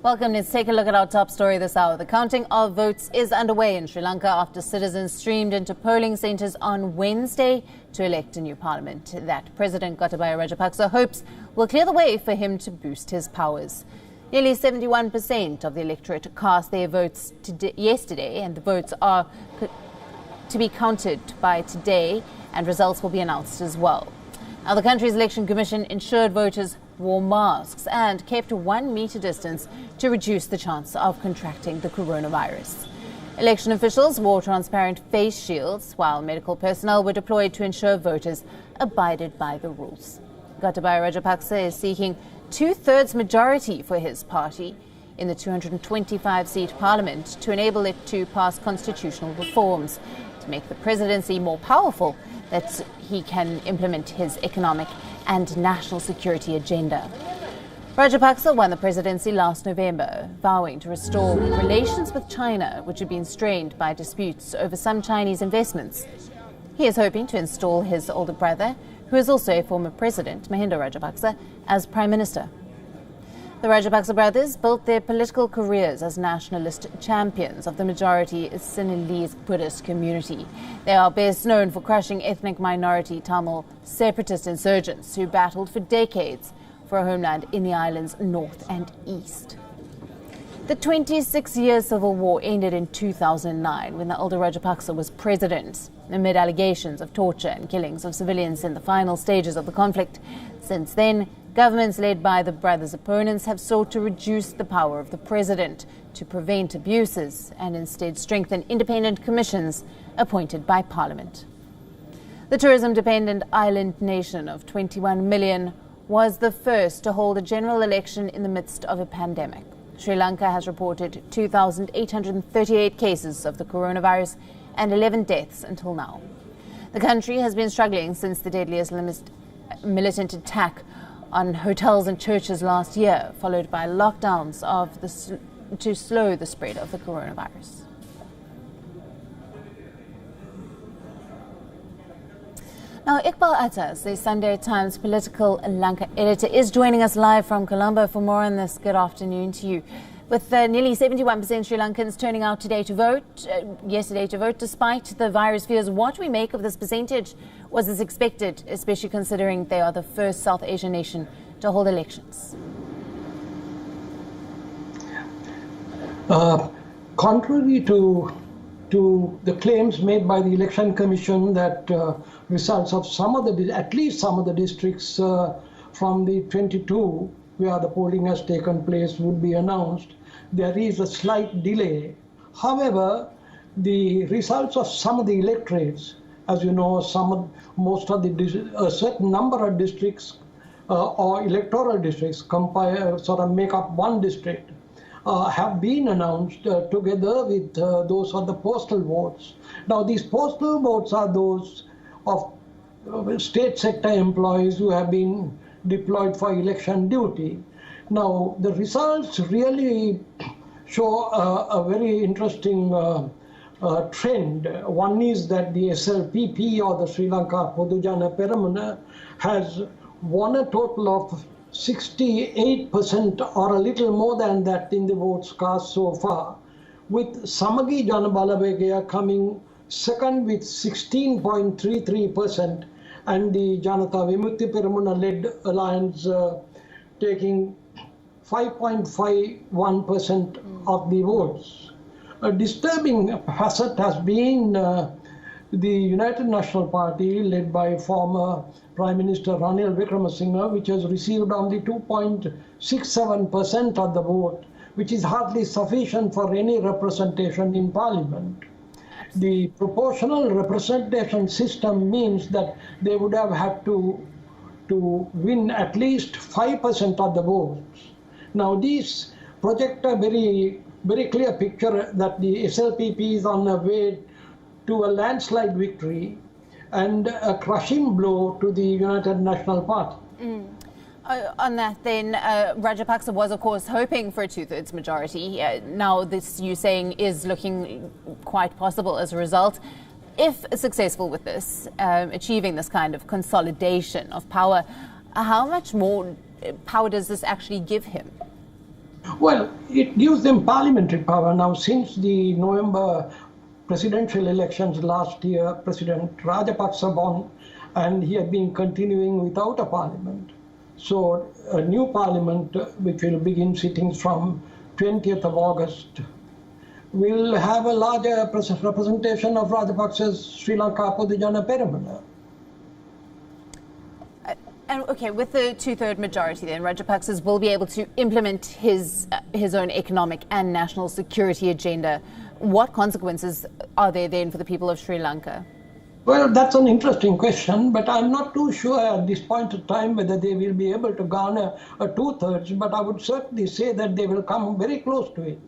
Welcome. Let's take a look at our top story this hour. The counting of votes is underway in Sri Lanka after citizens streamed into polling centres on Wednesday to elect a new parliament that President Gotabaya Rajapaksa hopes will clear the way for him to boost his powers. Nearly 71% of the electorate cast their votes yesterday, and the votes are to be counted by today, and results will be announced as well. Now, the country's election commission ensured voters wore masks and kept 1 metre distance to reduce the chance of contracting the coronavirus. Election officials wore transparent face shields, while medical personnel were deployed to ensure voters abided by the rules. Gotabaya Rajapaksa is seeking 2/3 majority for his party in the 225-seat parliament to enable it to pass constitutional reforms to make the presidency more powerful, that he can implement his economic and national security agenda. Rajapaksa won the presidency last November, vowing to restore relations with China, which had been strained by disputes over some Chinese investments. He is hoping to install his older brother, who is also a former president, Mahindra Rajapaksa, as prime minister. The Rajapaksa brothers built their political careers as nationalist champions of the majority Sinhalese Buddhist community. They are best known for crushing ethnic minority Tamil separatist insurgents who battled for decades for a homeland in the island's north and east. The 26-year civil war ended in 2009 when the elder Rajapaksa was president, amid allegations of torture and killings of civilians in the final stages of the conflict. Since then, governments led by the brothers' opponents have sought to reduce the power of the president to prevent abuses and instead strengthen independent commissions appointed by parliament. The tourism-dependent island nation of 21 million was the first to hold a general election in the midst of a pandemic. Sri Lanka has reported 2,838 cases of the coronavirus and 11 deaths until now. The country has been struggling since the deadly Islamist militant attack on hotels and churches last year, followed by lockdowns to slow the spread of the coronavirus. Now, Iqbal Attas, the Sunday Times political Lanka editor, is joining us live from Colombo for more on this. Good afternoon to you. With nearly 71% Sri Lankans turning out yesterday to vote, despite the virus fears, what do we make of this percentage? Was this expected, especially considering they are the first South Asian nation to hold elections? Contrary to the claims made by the Election Commission that results of at least some of the districts from the 22 where the polling has taken place would be announced, there is a slight delay. However, the results of some of the electorates, as you know, a certain number of districts or electoral districts make up one district, have been announced together with those of the postal votes. Now, these postal votes are those of state sector employees who have been deployed for election duty. Now, the results really show a very interesting trend. One is that the SLPP, or the Sri Lanka Podujana Peramuna, has won a total of 68% or a little more than that in the votes cast so far, with Samagi Jana Balabegaya coming second with 16.33%, and the Janata Vimukti Peramuna led alliance taking 5.51% of the votes. A disturbing facet has been the United National Party, led by former Prime Minister Ranil Wickremesinghe, which has received only 2.67% of the vote, which is hardly sufficient for any representation in Parliament. The proportional representation system means that they would have had to win at least 5% of the votes. Now, these project a very, very clear picture that the SLPP is on the way to a landslide victory and a crushing blow to the United National Party. On that then, Rajapaksa was of course hoping for a 2/3 majority. Now this, you saying, is looking quite possible as a result. If successful with this, achieving this kind of consolidation of power, how much more power does this actually give him? Well, it gives them parliamentary power. Now, since the November presidential elections last year, President Rajapaksa won, and he had been continuing without a parliament. So a new parliament, which will begin sittings from 20th of August, will have a larger representation of Rajapaksa's Sri Lanka Podijana Peramana. And okay, with the two-third majority then, Rajapaksa will be able to implement his own economic and national security agenda. What consequences are there then for the people of Sri Lanka? Well, that's an interesting question, but I'm not too sure at this point of time whether they will be able to garner a two-thirds, but I would certainly say that they will come very close to it.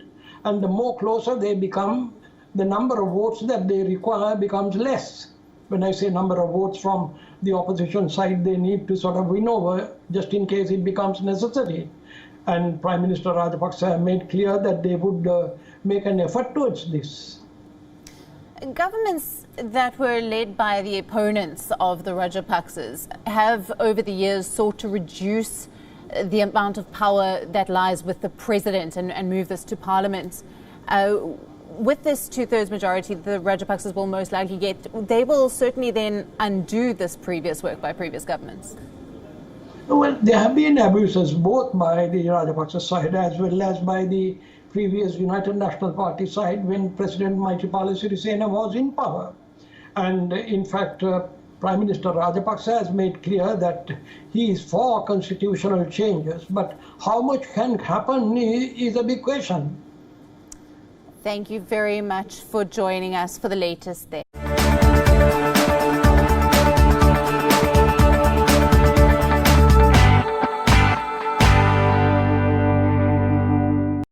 And the more closer they become, the number of votes that they require becomes less. When I say number of votes from the opposition side, they need to sort of win over just in case it becomes necessary. And Prime Minister Rajapaksa made clear that they would make an effort towards this. Governments that were led by the opponents of the Rajapaksas have over the years sought to reduce the amount of power that lies with the president and move this to parliament. With this two-thirds majority the Rajapaksas will most likely get, they will certainly then undo this previous work by previous governments. Well, there have been abuses both by the Rajapaksa side as well as by the previous United National Party side when President Maithripala Sirisena was in power. And in fact, Prime Minister Rajapaksa has made clear that he is for constitutional changes, but how much can happen is a big question. Thank you very much for joining us for the latest there.